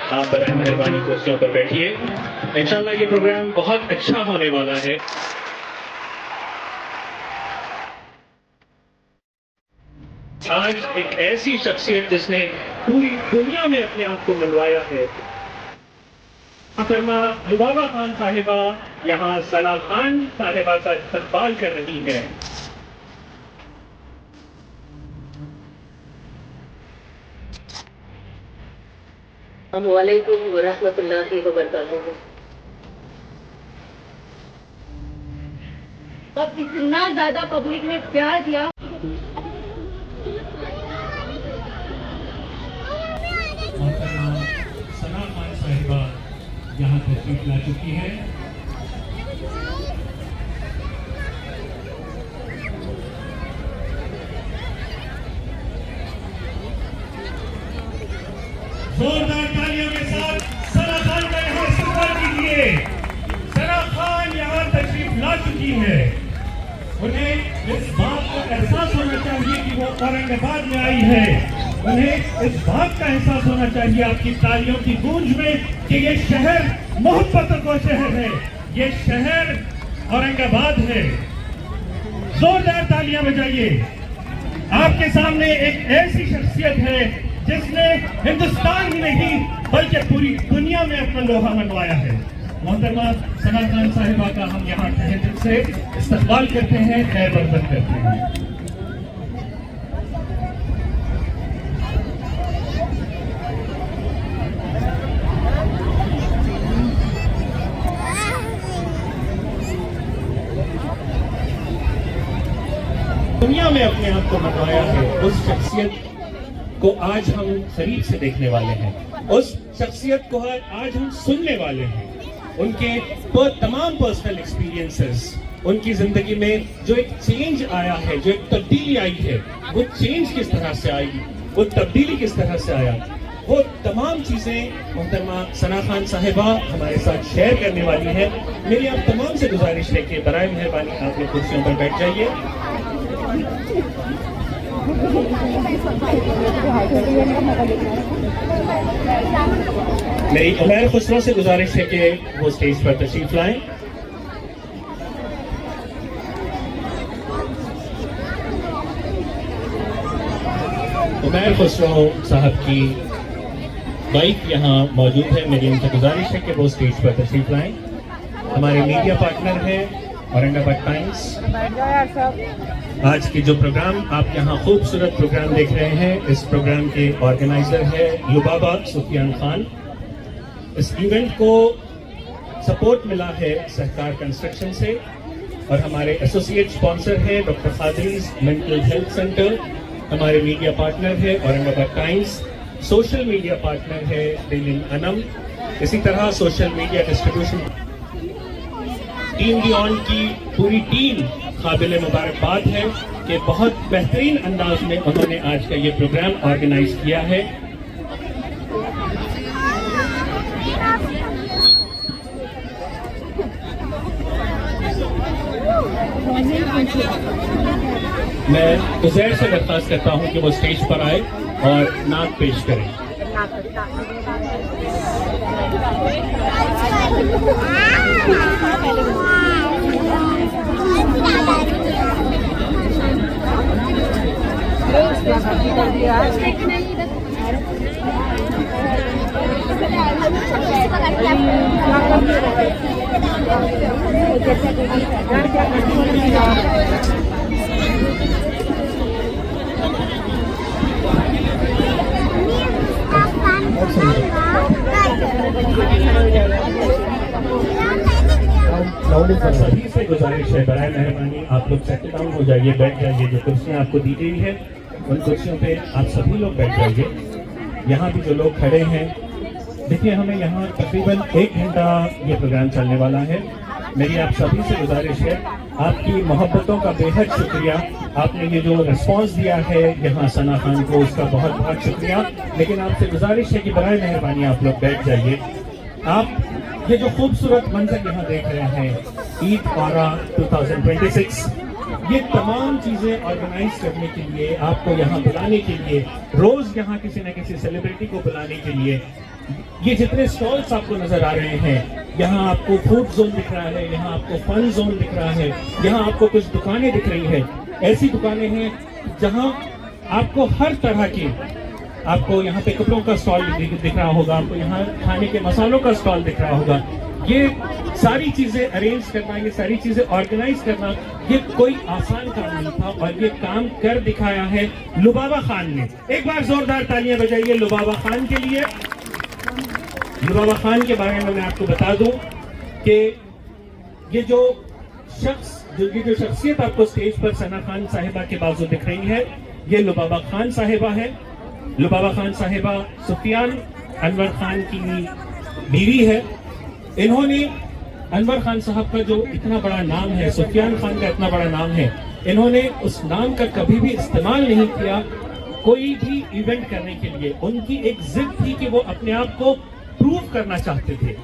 आप बराए मेहरबानी कुर्सियों पर बैठिए। इंशाल्लाह ये प्रोग्राम बहुत अच्छा होने वाला है। आज एक ऐसी शख्सियत जिसने पूरी दुनिया में अपने आप को मनवाया है, मोहतरमा लुबाबा खान साहिबा यहाँ सना खान साहिबा का इस्तकबाल कर रही है। अस्सलामुअलैकुम वरहमतुल्लाहि वबरकातुहू। अब इतना ज्यादा पब्लिक ने प्यार दिया। सना खान साहिबा यहाँ तशरीफ ला चुकी है। जोरदार तालियों के साथ सना खान का यहाँ इस्तकबाल कीजिए। सना खान यहाँ तशरीफ ला चुकी है। उन्हें इस बात का एहसास होना चाहिए कि वो औरंगाबाद में आई है। उन्हें इस बात का एहसास होना चाहिए आपकी तालियों की गूंज में कि ये शहर मोहब्बतों का शहर है, ये शहर औरंगाबाद है। जोरदार तालियां बजाइए। आपके सामने एक ऐसी शख्सियत है जिसने हिंदुस्तान ही नहीं बल्कि पूरी दुनिया में अपना लोहा मनवाया है। मोहतरमा सना खान साहिबा का हम यहाँ तहे दिल से इस्तकबाल करते हैं, खैर बरकत करते हैं। दुनिया में अपने आप को मनवाया है, उस शख्सियत को आज हम करीब से देखने वाले हैं, उस शख्सियत को आज हम सुनने वाले हैं। उनके तमाम पर्सनल एक्सपीरियंसेस, उनकी जिंदगी में जो एक चेंज आया है, जो एक तब्दीली आई है, वो चेंज किस तरह से आई, वो तब्दीली किस तरह से आया, वो तमाम चीजें मोहतरमा सना खान साहिबा हमारे साथ शेयर करने वाली है। मेरी आप तमाम से गुजारिश है कि बराए मेहरबानी आप लोग कुर्सियों पर बैठ जाइए। मेरी उमैर खुसरो से गुजारिश है कि वो स्टेज पर तशरीफ लाएं। उमैर खुसरो साहब की बाइक यहाँ मौजूद है। मेरी उनसे गुजारिश है कि वो स्टेज पर तशरीफ लाएं। हमारे मीडिया पार्टनर है औरंगाबाद टाइम्स। आज की जो प्रोग्राम आप यहाँ खूबसूरत प्रोग्राम देख रहे हैं, इस प्रोग्राम के ऑर्गेनाइजर है लुबाबा सुफियान खान। इस इवेंट को सपोर्ट मिला है सहकार कंस्ट्रक्शन से और हमारे एसोसिएट स्पॉन्सर है डॉक्टर फादरीज मेंटल हेल्थ सेंटर। हमारे मीडिया पार्टनर है Aurangabad times. Social media partner है डेलिन अनम। इसी तरह social media distribution team beyond की पूरी टीम काबिल मुबारकबाद है कि बहुत बेहतरीन अंदाज में उन्होंने आज का ये प्रोग्राम ऑर्गेनाइज किया है। मैं उज़ैर से दरख्वास्त करता हूं कि वो स्टेज पर आए और नात पेश करें। सभी से गुजारिश है बराए मेहरबानी आप लोग सेटल डाउन हो जाइए, बैठ जाइए। जो कुर्सियां आपको दी गई है उन कुर्सियों पे आप सभी लोग बैठ जाइए। यहाँ भी जो लोग खड़े हैं, देखिए हमें यहाँ तकरीबन 1 घंटा ये प्रोग्राम चलने वाला है। मेरी आप सभी से गुजारिश है, आपकी मोहब्बतों का बेहद शुक्रिया। आपने ये जो रिस्पॉन्स दिया है यहाँ सना खान को, उसका बहुत बहुत शुक्रिया। लेकिन आपसे गुजारिश है कि बराए मेहरबानी आप लोग बैठ जाइए। आप ये जो खूबसूरत मंजर यहाँ देख रहे हैं, ईद पारा 2026, ये तमाम चीजें ऑर्गेनाइज करने के लिए, आपको यहाँ बुलाने के लिए, रोज यहाँ किसी न किसी सेलिब्रिटी को बुलाने के लिए ये जितने स्टॉल्स आपको नजर आ रहे हैं, यहाँ आपको फूड जोन दिख रहा है, यहाँ आपको फन जोन दिख रहा है, यहाँ आपको कुछ दुकानें दिख रही है। ऐसी दुकानें हैं जहाँ आपको हर तरह की, आपको यहाँ पे कपड़ों का स्टॉल दिख रहा होगा, आपको यहाँ खाने के मसालों का स्टॉल दिख रहा होगा। ये सारी चीजें अरेंज करना, ये सारी चीजें ऑर्गेनाइज करना, ये कोई आसान काम नहीं था और ये काम कर दिखाया है लुबाबा खान ने। एक बार जोरदार तालियां बजाइए लुबाबा खान के लिए। लुबाबा खान के बारे में मैं आपको बता दूं कि ये जो शख्सियत आपको स्टेज पर सना खान साहिबा के बाजू दिख रही है, ये लुबाबा खान साहिबा है। लुबाबा खान साहिबा सुफियान अनवर खान की बीवी है। इन्होंने अनवर खान साहब का जो इतना बड़ा नाम है, सुफियान खान का इतना बड़ा नाम है, इन्होंने उस नाम का कभी भी इस्तेमाल नहीं किया कोई भी इवेंट करने के लिए। उनकी एक जिद थी कि वो अपने आप को प्रूव करना चाहते थे।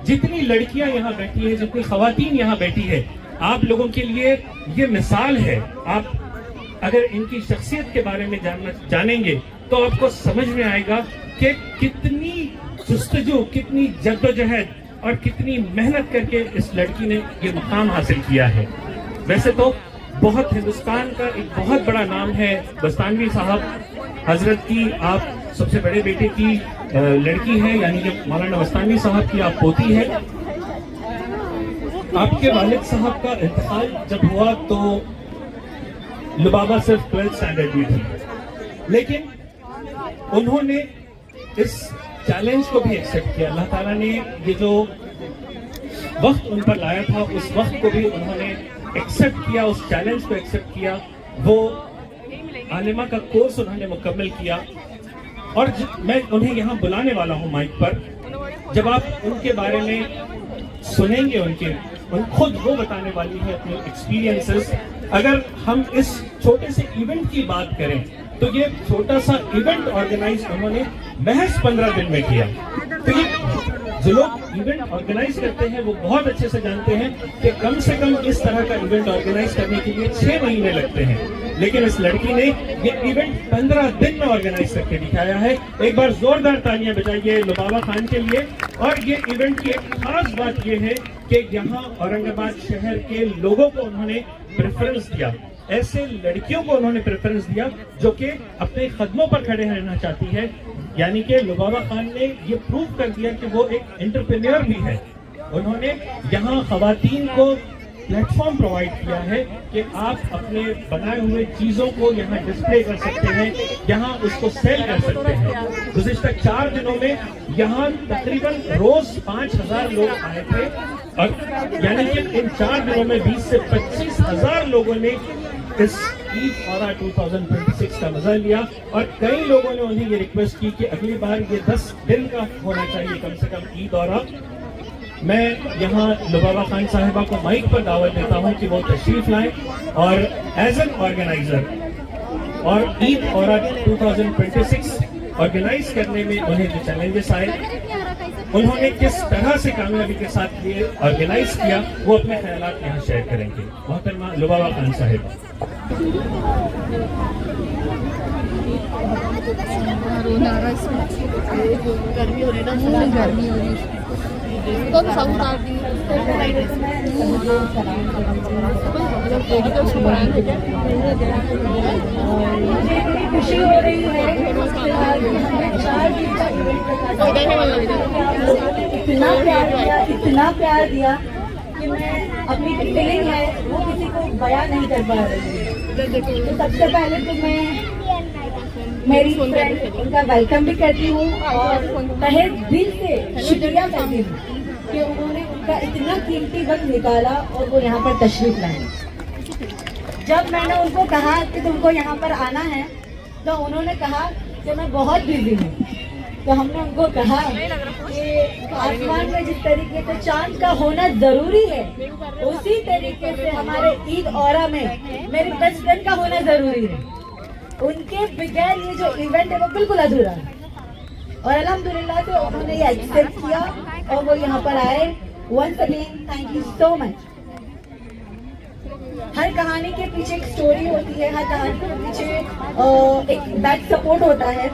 जितनी लड़कियां यहाँ बैठी है, जितनी खवातीन यहाँ बैठी है, आप लोगों के लिए ये मिसाल है। आप अगर इनकी शख्सियत के बारे में जानेंगे तो आपको समझ में आएगा कि कितनी जुस्तजू, कितनी जद्दोजहद और कितनी मेहनत करके इस लड़की ने ये मुकाम हासिल किया है। वैसे तो बहुत हिंदुस्तान का एक बहुत बड़ा नाम है बस्तानवी साहब हजरत की, आप सबसे बड़े बेटे की लड़की है, यानी कि मौलाना बस्तानवी साहब की आप पोती है। आपके वालिद साहब का इंतकाल जब हुआ तो लुबाबा सिर्फ 12th स्टैंडर्ड में थी, लेकिन उन्होंने इस चैलेंज को भी एक्सेप्ट किया। अल्लाह ताला ने ये जो वक्त उन पर लाया था, उस वक्त को भी उन्होंने एक्सेप्ट किया, उस चैलेंज को एक्सेप्ट किया। वो आलिमा का कोर्स उन्होंने मुकम्मल किया और मैं उन्हें यहाँ बुलाने वाला हूँ माइक पर। जब आप उनके बारे में सुनेंगे, खुद वो बताने वाली है अपने एक्सपीरियंसेस। अगर हम इस छोटे से इवेंट की बात करें तो ये छोटा सा इवेंट ऑर्गेनाइज उन्होंने महज 15 दिन में किया। तो ये जो लोग इवेंट ऑर्गेनाइज करते हैं वो बहुत अच्छे से जानते हैं कि कम से कम इस तरह का इवेंट ऑर्गेनाइज करने के लिए 6 महीने लगते हैं, लेकिन इस लड़की ने ये इवेंट 15 दिन में ऑर्गेनाइज करके दिखाया है। एक बार जोरदार तालियां बजाइए लुबाबा खान के लिए। और ये इवेंट की एक खास बात ये है कि यहाँ औरंगाबाद शहर के लोगों को उन्होंने प्रेफरेंस दिया, ऐसे लड़कियों को उन्होंने प्रेफरेंस दिया जो कि अपने कदमों पर खड़े रहना चाहती है। यानी कि लुबाबा खान ने ये प्रूव कर दिया कि वो एक एंटरप्रेन्योर भी है। उन्होंने यहाँ खवातीन को प्लेटफॉर्म प्रोवाइड किया है कि आप अपने बनाए हुए चीजों को यहाँ डिस्प्ले कर सकते हैं, यहाँ उसको सेल कर सकते हैं। गुज़िश्ता 4 दिनों में यहाँ तकरीबन रोज 5000 लोग आए थे और यानी कि इन 4 दिनों में 20 से 25 हजार लोगों ने इस ईद औरा 2026 का मजा लिया। और कई लोगों ने उन्हें ये रिक्वेस्ट की कि अगली बार ये 10 दिन का होना चाहिए कम से कम ईद औरा। मैं यहाँ लुबाबा खान साहिबा को माइक पर दावत देता हूँ कि वो तशरीफ लाएं और एज एन ऑर्गेनाइजर और ईद औरा 2026 ऑर्गेनाइज करने में उन्हें जो चैलेंजेस आए, उन्होंने किस तरह से कामयाबी के साथ ये ऑर्गेनाइज किया, वो अपने ख्यालात यहाँ शेयर करेंगे। मोहतरमा लुबाबा खान साहिबा। गर्मी हो रही है, गर्मी हो रही है तो सब उतार दी। खुशी हो रही है। इतना प्यार दिया कि मैं अपनी फीलिंग है वो किसी को बयां नहीं कर पा रही हूँ। तो सबसे पहले तो मैं मेरी उनका वेलकम भी करती हूँ और तहे दिल से शुक्रिया करती हूँ कि उन्होंने उनका इतना कीमती वक्त निकाला और वो यहाँ पर तशरीफ लाए। जब मैंने उनको कहा कि तुमको यहाँ पर आना है तो उन्होंने कहा कि मैं बहुत बिजी हूँ। तो हमने उनको कहा कि आसमान में जिस तरीके से चांद का होना जरूरी है, उसी तरीके से हमारे ईद औरा में मेरे बेस्ट फ्रेंड का होना जरूरी है। उनके बगैर ये जो इवेंट है वो बिल्कुल अधूरा है और अल्हम्दुलिल्लाह से उन्होंने ये एक्सेप्ट किया और वो यहाँ पर आए। Once again thank you so much. हर कहानी के पीछे एक स्टोरी होती है, हर कहानी के पीछे एक बैक सपोर्ट होता है।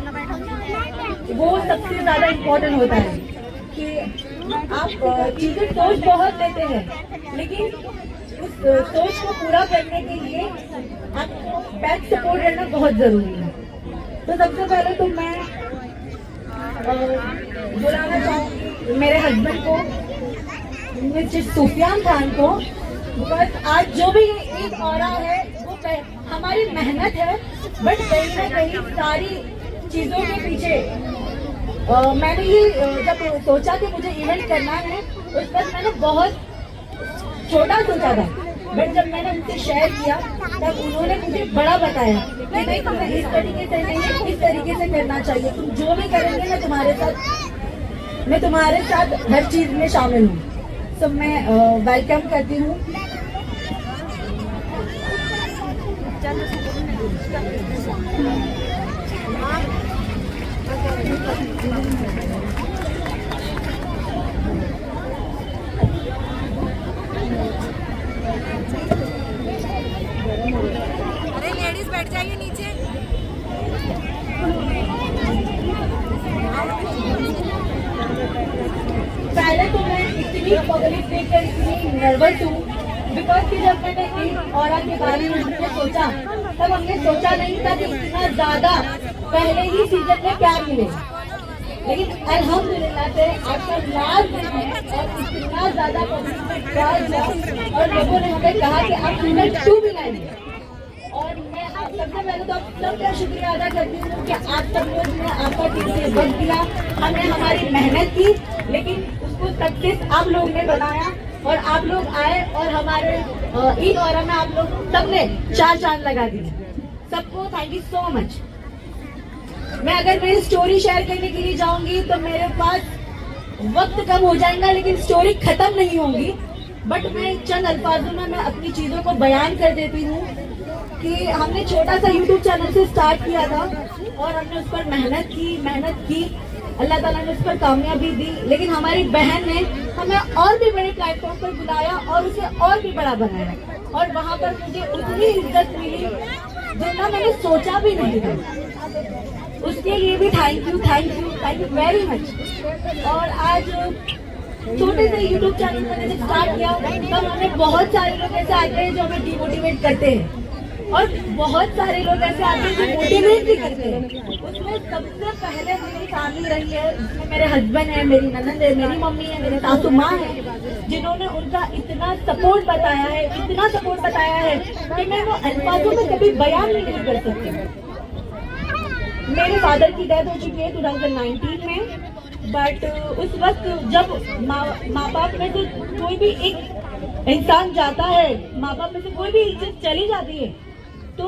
वो सबसे ज्यादा इम्पोर्टेंट होता है कि आप चीजें सोच बहुत लेते हैं, लेकिन उस सोच को पूरा करने के लिए आपको बैक सपोर्ट रहना बहुत जरूरी है। तो सबसे पहले तो मैं बुलाना चाहूंगी मेरे हस्बैंड को, मिस्टर सुफियान खान को, बिकॉज आज जो भी ईद ऑरा है वो हमारी मेहनत है, बट कहीं ना कहीं सारी चीजों के पीछे मैंने ये जब सोचा कि मुझे इवेंट करना है उस वक्त मैंने बहुत छोटा सोचा था, बट जब मैंने उनसे शेयर किया तब उन्होंने मुझे बड़ा बताया कि नहीं तुम्हें इस तरीके से नहीं इस तरीके से करना चाहिए, तुम जो भी करेंगे मैं तुम्हारे साथ हर चीज में शामिल हूँ। तो मैं वेलकम करती हूँ अरे लेडीज बैठ जाइए नीचे। पहले तो मैं इतनी पब्लिक देखकर इतनी नर्वस हूँ, बिकॉज कि जब मैंने ईद ऑरा के बारे में हमने सोचा तब हमने सोचा नहीं था कि इतना ज्यादा पहले ही सीजन में प्यार मिले, लेकिन अल्हम्दुलिल्लाह से आपका लास्ट दिन है और इतना ज्यादा पब्लिक में प्यार हुआ और लोगों ने हमें कहा कि आप सीजन 2 भी लाएंगे। और मैं आप सबसे पहले तो आप सबका शुक्रिया अदा करती हूँ कि आप सब लोग ने आपका कीमती वक्त दिया, हमने हमारी मेहनत की, लेकिन उसको सक्सेस आप लोग ने बनाया और आप लोग आए और हमारे ईद ऑरा में आप लोग सबने 4 चांद लगा दिए। सबको थैंक यू सो मच। मैं अगर मेरी स्टोरी शेयर करने के लिए जाऊंगी तो मेरे पास वक्त कम हो जाएगा, लेकिन स्टोरी खत्म नहीं होगी, बट मैं चंद अल्फाजों में मैं अपनी चीजों को बयान कर देती हूँ कि हमने छोटा सा यूट्यूब चैनल से स्टार्ट किया था और हमने उस पर मेहनत की, अल्लाह ताला ने उस पर कामयाबी दी, लेकिन हमारी बहन ने हमें और भी बड़े प्लेटफॉर्म पर बुलाया और उसे और भी बड़ा बनाया और वहाँ पर मुझे उतनी इज्जत मिली जितना मैंने सोचा भी नहीं था। उसके लिए भी थैंक यू वेरी मच। और आज छोटे से यूट्यूब चैनल मैंने जब स्टार्ट किया तब हमें बहुत सारे लोग ऐसे आते हैं जो हमें डिमोटिवेट करते हैं और बहुत सारे लोग ऐसे आते हैं जो मोटिवेट भी करते हैं। उसमें सबसे पहले मेरी फैमिली रही है, जिसमें मेरे हस्बैंड है, मेरी ननद है, मेरी मम्मी है, मेरे सासू माँ है, जिन्होंने उनका इतना सपोर्ट बताया है कि मैं वो अल्फाजों में कभी बयान नहीं कर सकती। मेरे फादर की डेथ हो चुकी है 2019 में, बट उस वक्त जब माँ बाप में से कोई भी एक इंसान जाता है, माँ बाप में से कोई भी इज्जत चली जाती है तो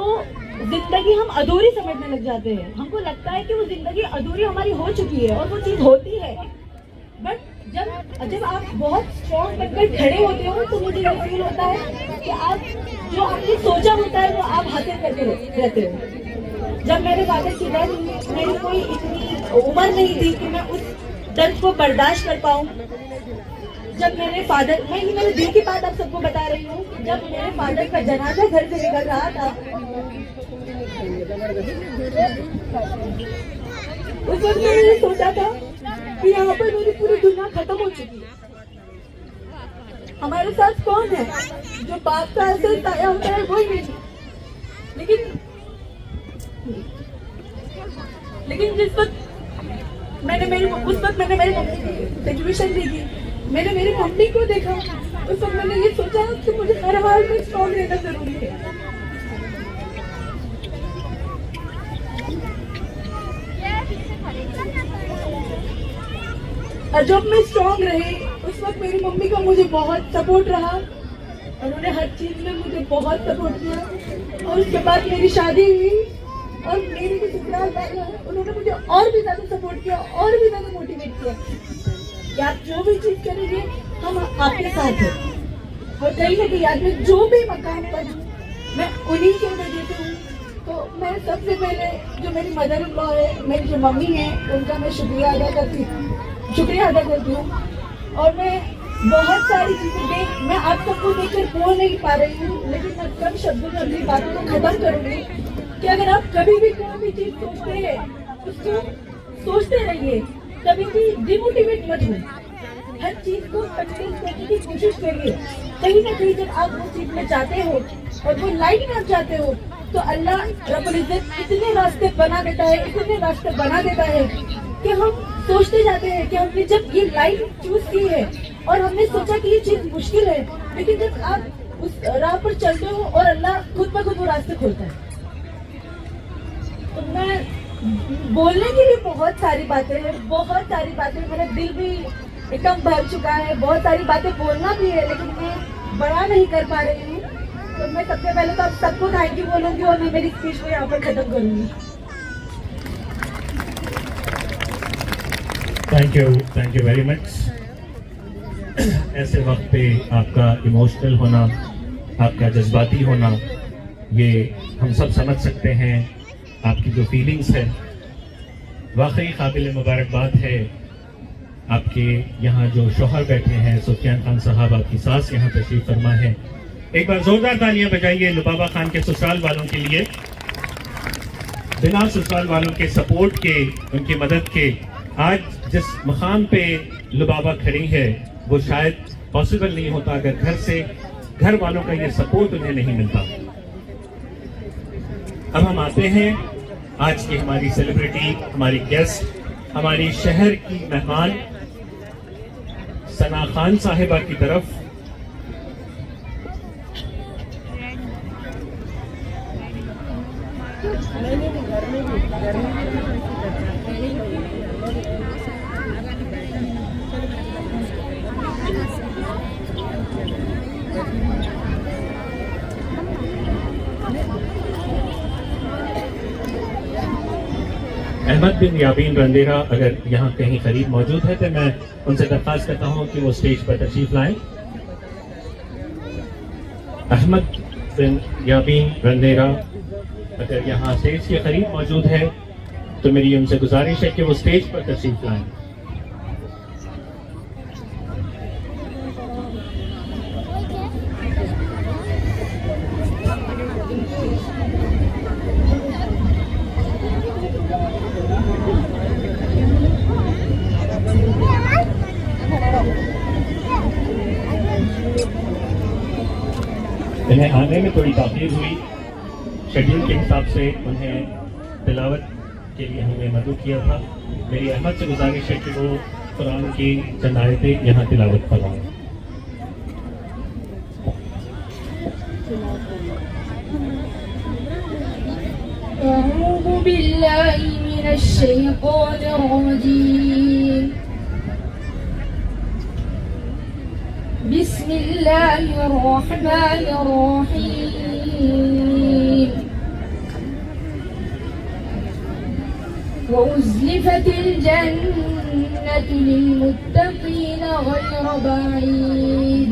जिंदगी हम अधूरी समझने लग जाते हैं। हमको लगता है कि वो जिंदगी अधूरी हमारी हो चुकी है और वो चीज होती है, बट जब आप बहुत स्ट्रॉन्ग बनकर खड़े होते हो तो मुझे ये फील होता है कि आप जो आपने सोचा होता है वो आप हासिल करते रहते हो। जब मेरे फादर की डेथ हुई मेरी कोई इतनी उम्र नहीं थी कि मैं उस दर्द को बर्दाश्त कर पाऊँ। जब मेरे फादर, मैं ये मेरे दिल की बात आप सबको बता रही हूँ, जब मेरे फादर का जनाजा घर से निकल रहा था उस वक्त मैंने सोचा था कि यहाँ पर मेरी पूरी दुनिया खत्म हो चुकी है। हमारे साथ कौन है जो बाप का असर ताया होता है, वही नहीं। लेकिन जिस वक्त मैंने मेरी मम्मी की सिचुएशन देखी, मैंने मेरी मम्मी को देखा, उस वक्त मैंने ये सोचा कि मुझे हर हाल में स्ट्रॉन्ग रहना जरूरी है। और जब मैं स्ट्रॉन्ग रही उस वक्त मेरी मम्मी का मुझे बहुत सपोर्ट रहा, उन्होंने हर चीज में मुझे बहुत सपोर्ट किया। और उसके बाद मेरी शादी हुई और मेरी भी ससुराल वाले उन्होंने मुझे और भी ज्यादा सपोर्ट किया और भी ज्यादा मोटिवेट किया कि आप जो भी चीज करेंगे हम आपके साथ हैं। और कहीं ना कहीं आज मैं जो भी मकाम पर हूँ मैं उन्हीं के वजह से हूँ। तो मैं सबसे पहले जो मेरी मदर इन लॉ है, मेरी जो मम्मी है, उनका मैं शुक्रिया अदा करती हूँ। और मैं बहुत सारी चीजें मैं आप सबको देखकर बोल नहीं पा रही हूँ, लेकिन मैं कम शब्दों में अपनी बातों को खत्म करूंगी कि अगर आप कभी भी कोई भी चीज सोचते हैं उसको सोचते रहिए, कभी भी डिमोटिवेट मत हो, हर चीज को सक्सेस करने की कोशिश करिए। कहीं ना कहीं जब आप वो चीज में जाते हो और वो लाइन में आप जाते हो तो अल्लाह रब्बुल इज्जत इतने रास्ते बना देता है, इतने रास्ते बना देता है कि हम सोचते जाते हैं कि हमने जब ये लाइन चूज की है और हमने सोचा कि ये चीज मुश्किल है, लेकिन जब आप उस राह पर चलते हो और अल्लाह खुद ब खुद वो रास्ते खोलता है। तो मैं बोलने के लिए बहुत सारी बातें हैं, बहुत सारी बातें, मेरा दिल भी एकदम भर चुका है, बहुत सारी बातें बोलना भी है, लेकिन मैं बड़ा नहीं कर पा रही हूँ। तो मैं सबसे पहले तो आप सबको थैंक यू बोलूंगी और मैं मेरी स्पीच को यहाँ पर खत्म करूंगी। Thank you very much. ऐसे वक्त पे आपका इमोशनल होना, आपका जज्बाती होना, ये हम सब समझ सकते हैं। आपकी जो फीलिंग्स है वाकई काबिल मुबारकबाद है। आपके यहाँ जो शौहर बैठे हैं सुफियान खान साहब, आपकी सास यहाँ तशरीफ फरमा है। एक बार जोरदार तालियां बजाइए लुबाबा खान के ससुराल वालों के लिए। बिना ससुराल वालों के सपोर्ट के, उनकी मदद के आज जिस मकाम पे लुबाबा खड़ी है वो शायद पॉसिबल नहीं होता अगर घर वालों का ये सपोर्ट उन्हें नहीं मिलता। अब हम आते हैं आज की हमारी सेलिब्रिटी, हमारी गेस्ट, हमारी शहर की मेहमान सना खान साहिबा की तरफ। अहमद बिन याबीन रंदेरा अगर यहाँ कहीं करीब मौजूद है तो मैं उनसे दरख्वास्त करता हूँ कि वो स्टेज पर तशरीफ लाएं। अहमद बिन याबीन रंदेरा अगर यहाँ स्टेज के करीब मौजूद है तो मेरी उनसे गुजारिश है कि वो स्टेज पर तशरीफ लाएं। इन्हें आने में थोड़ी ताख़ीर हुई, शेड्यूल के हिसाब से उन्हें तिलावत के लिए हमने मदद किया था। मेरी अहमद से गुजारिश है कि वो कुरान की चंद आयतें यहाँ तिलावत करवाएं। अऊज़ु बिल्लाहि मिनश शैतानिर रजीम। बिस्मिल्लाहिर रहमानिर रहीम। वउज़्लिफ़तिल जन्नतु लिलमुत्तक़ीन ग़ैर बईद।